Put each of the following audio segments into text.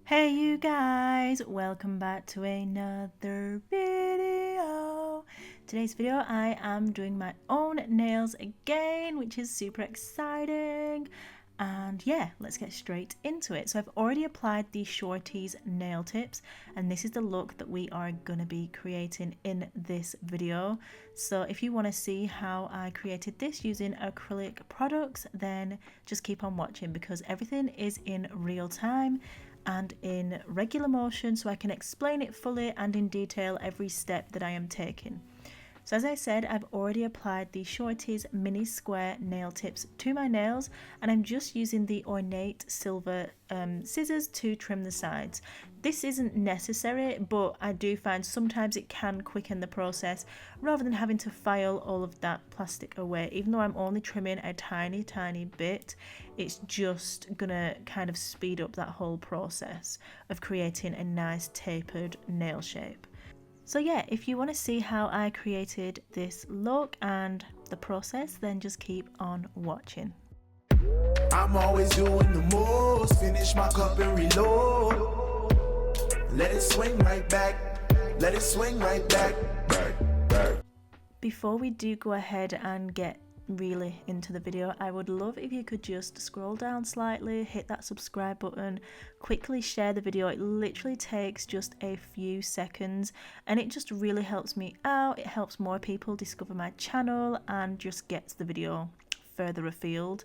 Hey you guys, welcome back to another video. Today's video I am doing my own nails again, which is super exciting. And yeah, let's get straight into it. So I've already applied the Shorties nail tips, and this is the look that we are going to be creating in this video. So if you want to see how I created this using acrylic products, then just keep on watching because everything is in real time and in regular motion, so I can explain it fully and in detail every step that I am taking. So as I said, I've already applied the Shorties mini square nail tips to my nails, and I'm just using the ornate silver scissors to trim the sides. This isn't necessary, but I do find sometimes it can quicken the process rather than having to file all of that plastic away. Even though I'm only trimming a tiny bit, it's just gonna kind of speed up that whole process of creating a nice tapered nail shape. So yeah, if you want to see how I created this look and the process, then just keep on watching. I'm always doing the most, finish my cup and reload. Let it swing right back, let it swing right back. Before we do go ahead and get really into the video, I would love if you could just scroll down slightly, hit that subscribe button, quickly share the video. It literally takes just a few seconds and it just really helps me out. It helps more people discover my channel and just gets the video further afield.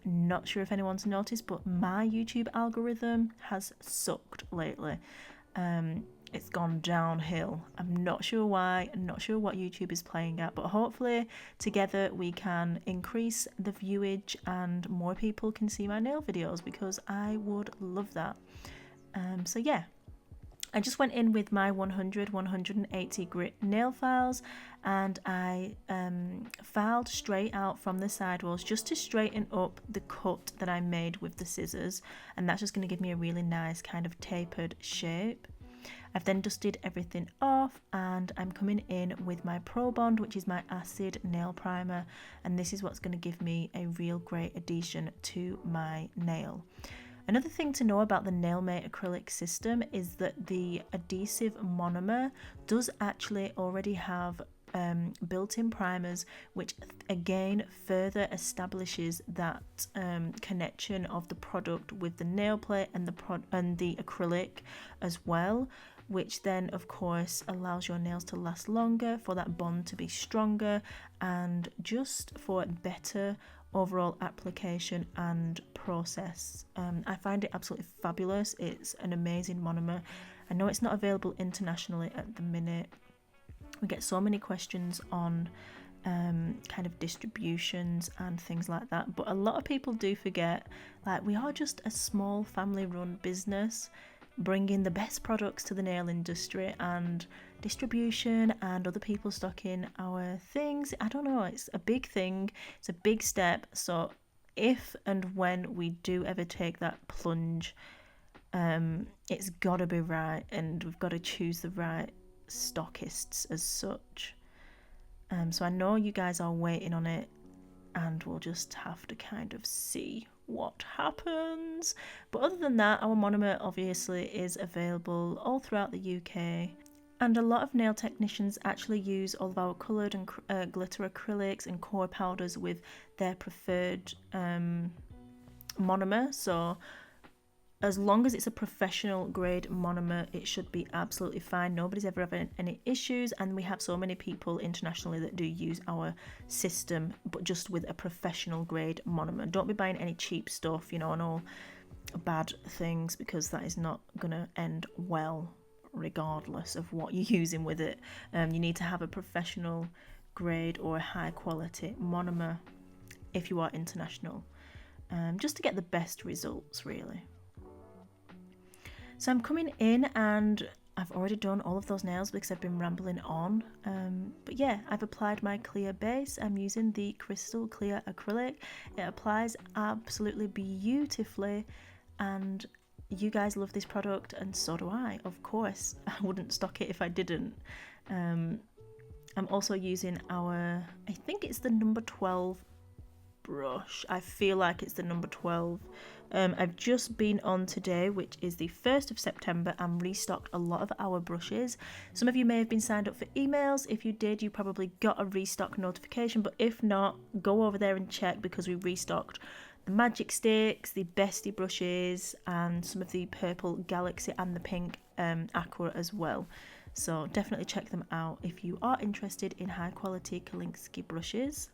Not sure if anyone's noticed, but my YouTube algorithm has sucked lately. It's gone downhill. I'm not sure why, I'm not sure what YouTube is playing at, but hopefully together we can increase the viewage and more people can see my nail videos because I would love that. So yeah, I just went in with my 180 grit nail files and I filed straight out from the sidewalls just to straighten up the cut that I made with the scissors, and that's just going to give me a really nice kind of tapered shape. I've then dusted everything off and I'm coming in with my Pro Bond, which is my acid nail primer, and this is what's going to give me a real great adhesion to my nail. Another thing to know about the Nailmate acrylic system is that the adhesive monomer does actually already have built-in primers, which again further establishes that connection of the product with the nail plate and the acrylic as well, which then of course allows your nails to last longer, for that bond to be stronger, and just for better overall application and process. I find it absolutely fabulous. It's an amazing monomer. I know it's not available internationally at the minute. We get so many questions on kind of distributions and things like that, but a lot of people do forget, like, we are just a small family run business bringing the best products to the nail industry, and distribution and other people stocking our things, I don't know, it's a big thing, it's a big step. So if and when we do ever take that plunge, it's got to be right, and we've got to choose the right stockists as such. So I know you guys are waiting on it, and we'll just have to kind of see what happens. But other than that, our monomer obviously is available all throughout the UK, and a lot of nail technicians actually use all of our coloured and glitter acrylics and core powders with their preferred monomer. So as long as it's a professional grade monomer, it should be absolutely fine. Nobody's ever having any issues, and we have so many people internationally that do use our system, but just with a professional grade monomer. Don't be buying any cheap stuff, and all bad things, because that is not gonna end well regardless of what you're using with it. You need to have a professional grade or a high quality monomer if you are international, just to get the best results really. So I'm coming in and I've already done all of those nails because I've been rambling on. But yeah, I've applied my clear base. I'm using the crystal clear acrylic. It applies absolutely beautifully, and you guys love this product and so do I, of course. I wouldn't stock it if I didn't. I'm also using our, I think it's the number 12 brush. I feel like it's the number 12 I've just been on today, which is the 1st of September, and restocked a lot of our brushes. Some of you may have been signed up for emails. If you did, you probably got a restock notification, but if not, go over there and check, because we restocked the Magic Sticks, the Bestie brushes, and some of the purple Galaxy and the pink Aqua as well. So definitely check them out if you are interested in high quality Kolinsky brushes.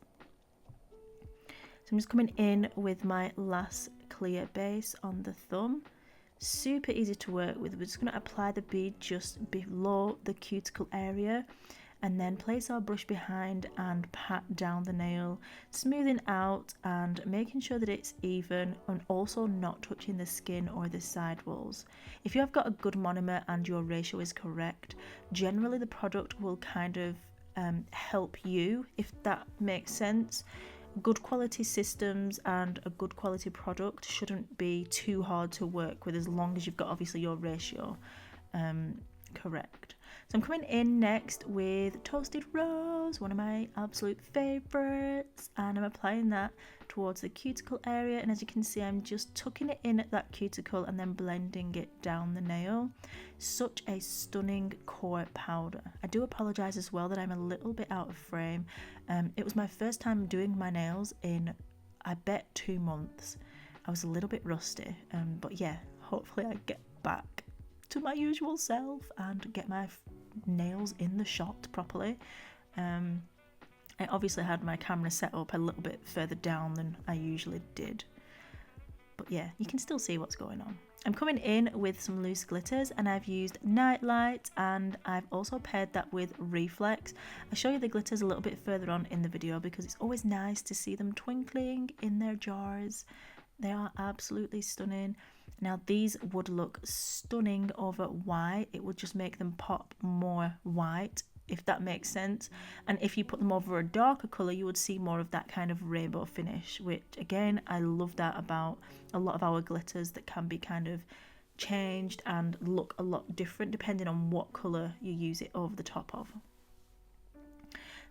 So I'm just coming in with my last clear base on the thumb. Super easy to work with. We're just going to apply the bead just below the cuticle area, and then place our brush behind and pat down the nail, smoothing out and making sure that it's even, and also not touching the skin or the side walls. If you have got a good monomer and your ratio is correct, generally the product will kind of help you, if that makes sense. Good quality systems and a good quality product shouldn't be too hard to work with, as long as you've got obviously your ratio correct. So I'm coming in next with Toasted Rose, one of my absolute favourites, and I'm applying that towards the cuticle area, and as you can see, I'm just tucking it in at that cuticle and then blending it down the nail. Such a stunning core powder. I do apologise as well that I'm a little bit out of frame. It was my first time doing my nails in, I bet, 2 months. I was a little bit rusty, but yeah, hopefully I get back to my usual self and get my nails in the shot properly. I obviously had my camera set up a little bit further down than I usually did, but yeah, you can still see what's going on. I'm coming in with some loose glitters, and I've used Nightlight, and I've also paired that with Reflex. I'll show you the glitters a little bit further on in the video, because it's always nice to see them twinkling in their jars. They are absolutely stunning. Now these would look stunning over white. It would just make them pop more white, if that makes sense. And if you put them over a darker colour, you would see more of that kind of rainbow finish, which again, I love that about a lot of our glitters, that can be kind of changed and look a lot different depending on what colour you use it over the top of.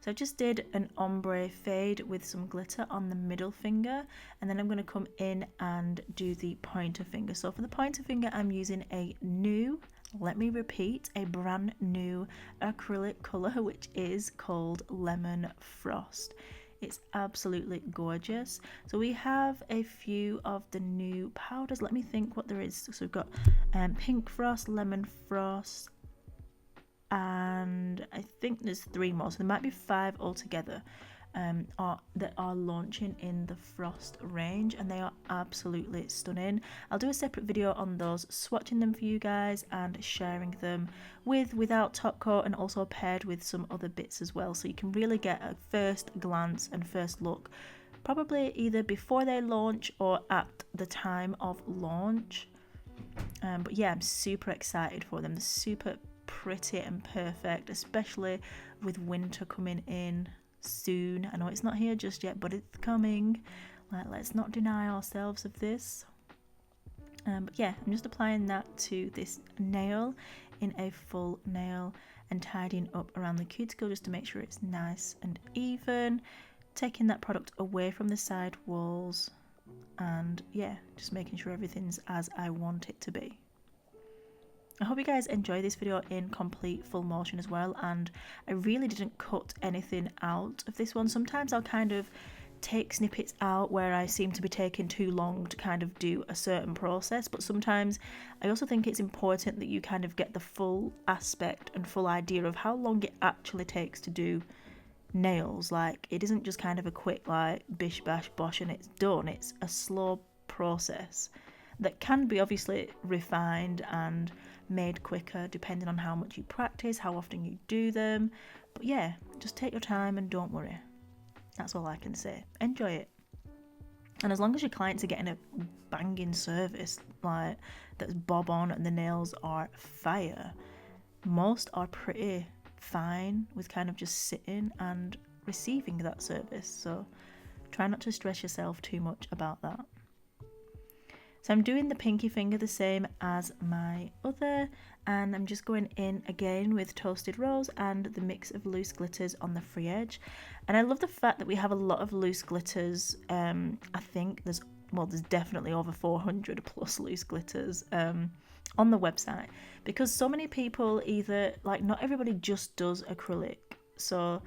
So I just did an ombre fade with some glitter on the middle finger, and then I'm going to come in and do the pointer finger. So for the pointer finger, I'm using a new, let me repeat, a brand new acrylic colour, which is called Lemon Frost. It's absolutely gorgeous. So we have a few of the new powders. Let me think what there is. So we've got Pink Frost, Lemon Frost, and I think there's 3 more, so there might be 5 altogether that are launching in the Frost range, and they are absolutely stunning. I'll do a separate video on those, swatching them for you guys and sharing them without top coat, and also paired with some other bits as well, so you can really get a first glance and first look, probably either before they launch or at the time of launch. But yeah, I'm super excited for them. They're super pretty and perfect, especially with winter coming in soon. I know it's not here just yet, but it's coming. Let's not deny ourselves of this. But yeah, I'm just applying that to this nail in a full nail and tidying up around the cuticle just to make sure it's nice and even, taking that product away from the side walls, and yeah, just making sure everything's as I want it to be. I hope you guys enjoy this video in complete full motion as well, and I really didn't cut anything out of this one. Sometimes I'll kind of take snippets out where I seem to be taking too long to kind of do a certain process, but sometimes I also think it's important that you kind of get the full aspect and full idea of how long it actually takes to do nails. Like, it isn't just kind of a quick like bish bash bosh and it's done. It's a slow process that can be obviously refined and made quicker depending on how much you practice, how often you do them. But yeah, just take your time and don't worry. That's all I can say. Enjoy it. And as long as your clients are getting a banging service like that's bob on and the nails are fire, most are pretty fine with kind of just sitting and receiving that service. So try not to stress yourself too much about that. So I'm doing the pinky finger the same as my other, and I'm just going in again with Toasted Rose and the mix of loose glitters on the free edge. And I love the fact that we have a lot of loose glitters. I think there's well, there's definitely over 400 plus loose glitters on the website, because so many people either, like, not everybody just does acrylic. So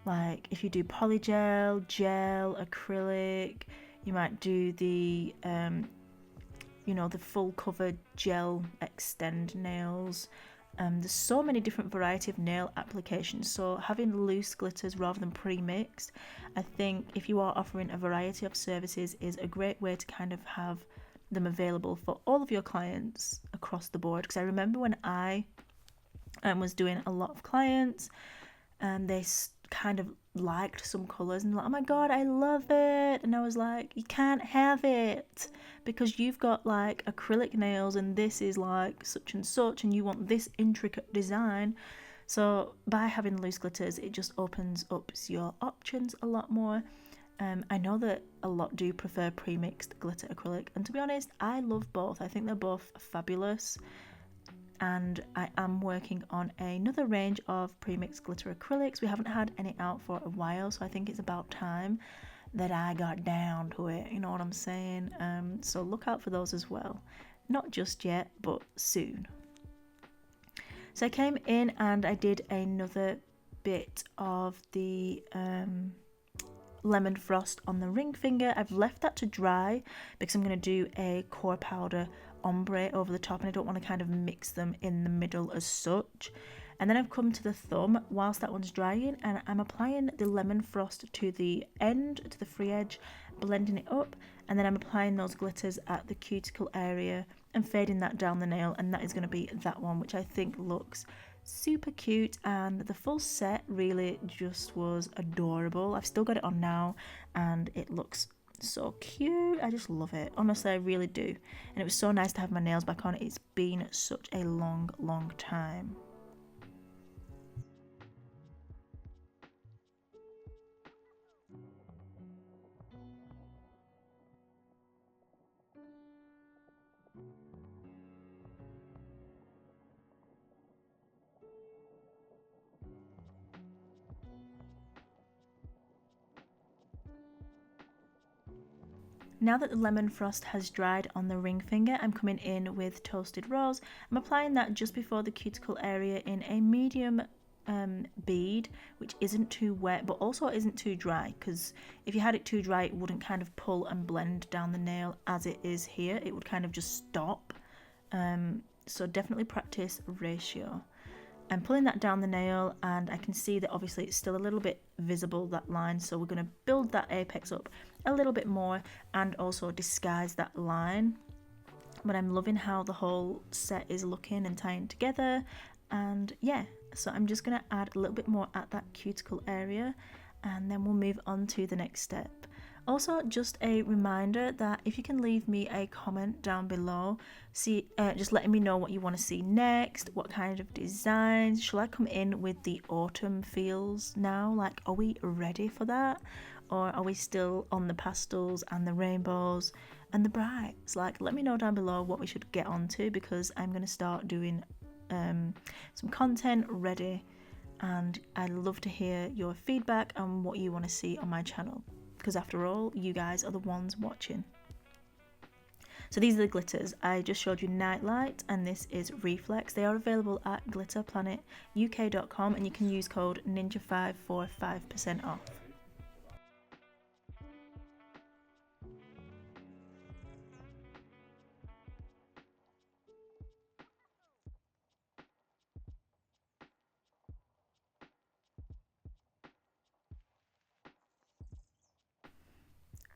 like if you do polygel, gel, acrylic, you might do the the full cover gel extend nails. There's so many different variety of nail applications, so having loose glitters rather than pre-mixed, I think if you are offering a variety of services, is a great way to kind of have them available for all of your clients across the board. Because I remember when I was doing a lot of clients, and they kind of liked some colours and like, oh my god, I love it, and I was like, you can't have it because you've got like acrylic nails and this is like such and such and you want this intricate design. So by having loose glitters, it just opens up your options a lot more. I know that a lot do prefer pre-mixed glitter acrylic, and to be honest, I love both. I think they're both fabulous, and I am working on another range of pre-mixed glitter acrylics. We haven't had any out for a while, so I think it's about time that I got down to it, you know what I'm saying? So look out for those as well. Not just yet, but soon. So I came in and I did another bit of the lemon frost on the ring finger. I've left that to dry because I'm going to do a core powder ombre over the top, and I don't want to kind of mix them in the middle as such. And then I've come to the thumb whilst that one's drying, and I'm applying the lemon frost to the end, to the free edge, blending it up, and then I'm applying those glitters at the cuticle area and fading that down the nail, and that is going to be that one, which I think looks super cute. And the full set really just was adorable. I've still got it on now and it looks so cute. I just love it, honestly, I really do. And it was so nice to have my nails back on. It's been such a long time. Now that the lemon frost has dried on the ring finger, I'm coming in with toasted rose. I'm applying that just before the cuticle area in a medium bead, which isn't too wet but also isn't too dry, because if you had it too dry it wouldn't kind of pull and blend down the nail as it is here. It would kind of just stop. So definitely practice ratio. I'm pulling that down the nail, and I can see that obviously it's still a little bit visible, that line, so we're going to build that apex up a little bit more and also disguise that line. But I'm loving how the whole set is looking and tying together, and yeah, so I'm just going to add a little bit more at that cuticle area, and then we'll move on to the next step. Also, just a reminder that if you can leave me a comment down below, just letting me know what you want to see next, what kind of designs. Shall I come in with the autumn feels now? Like, are we ready for that? Or are we still on the pastels and the rainbows and the brights? Like, let me know down below what we should get onto, because I'm going to start doing some content ready, and I'd love to hear your feedback on what you want to see on my channel, because after all, you guys are the ones watching. So these are the glitters. I just showed you Nightlight, and this is Reflex. They are available at glitterplanetuk.com, and you can use code NINJA5 for 5% off.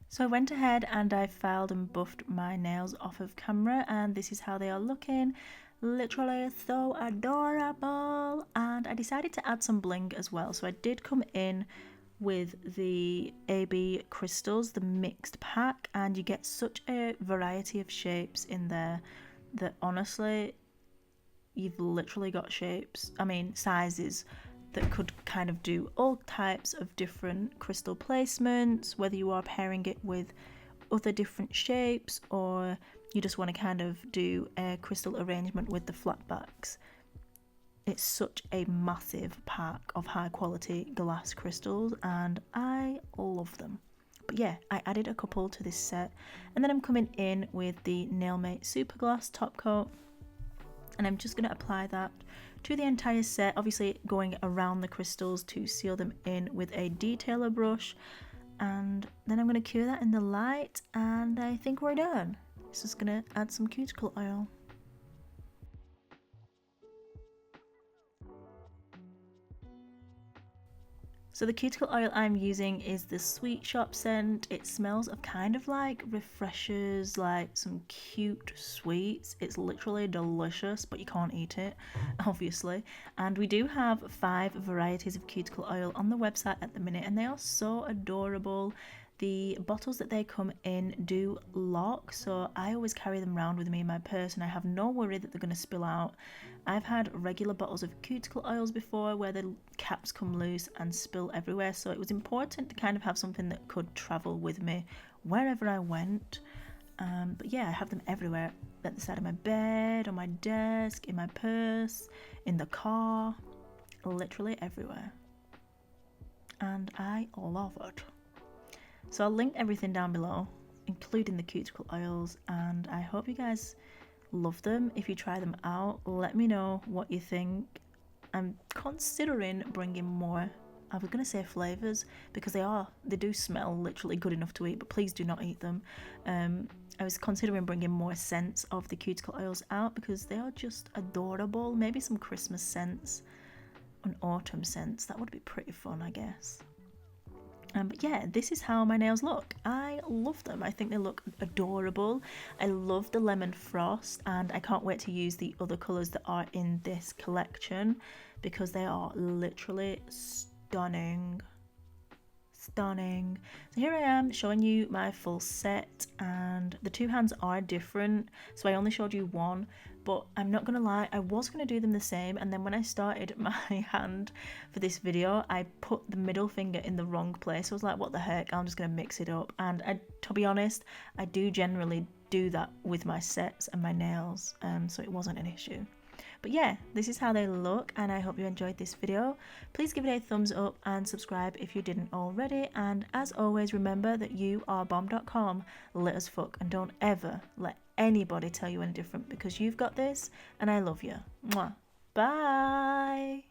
So I went ahead and I filed and buffed my nails off of camera, and this is how they are looking. Literally so adorable. And I decided to add some bling as well. So I did come in with the AB crystals, the mixed pack, and you get such a variety of shapes in there that honestly, you've literally got sizes that could kind of do all types of different crystal placements, whether you are pairing it with other different shapes or you just want to kind of do a crystal arrangement with the flat backs. It's such a massive pack of high quality glass crystals and I love them. But yeah, I added a couple to this set, and then I'm coming in with the Nailmate Super Gloss top coat, and I'm just going to apply that to the entire set, obviously going around the crystals to seal them in with a detailer brush, and then I'm going to cure that in the light, and I think we're done. This is going to add some cuticle oil. So the cuticle oil I'm using is the Sweet Shop scent. It smells of kind of like refreshers, like some cute sweets. It's literally delicious, but you can't eat it, obviously. And we do have 5 varieties of cuticle oil on the website at the minute, and they are so adorable. The bottles that they come in do lock, so I always carry them around with me in my purse, and I have no worry that they're going to spill out. I've had regular bottles of cuticle oils before where the caps come loose and spill everywhere, so it was important to kind of have something that could travel with me wherever I went. But yeah, I have them everywhere, at the side of my bed, on my desk, in my purse, in the car, literally everywhere. And I love it. So I'll link everything down below, including the cuticle oils, and I hope you guys love them. If you try them out, let me know what you think. I'm considering bringing more, I was going to say flavours, because they do smell literally good enough to eat, but please do not eat them. I was considering bringing more scents of the cuticle oils out because they are just adorable. Maybe some Christmas scents and autumn scents, that would be pretty fun, I guess. But yeah, this is how my nails look. I love them. I think they look adorable. I love the lemon frost, and I can't wait to use the other colours that are in this collection because they are literally stunning. Stunning. So here I am showing you my full set, and the 2 hands are different, so I only showed you one, but I'm not gonna lie, I was gonna do them the same, and then when I started my hand for this video, I put the middle finger in the wrong place. I was like, what the heck, I'm just gonna mix it up. And to be honest, I do generally do that with my sets and my nails, so it wasn't an issue. But yeah, this is how they look, and I hope you enjoyed this video. Please give it a thumbs up and subscribe if you didn't already, and as always, remember that you are bomb.com, lit as fuck, and don't ever let anybody tell you any different, because you've got this and I love you. Mwah. Bye.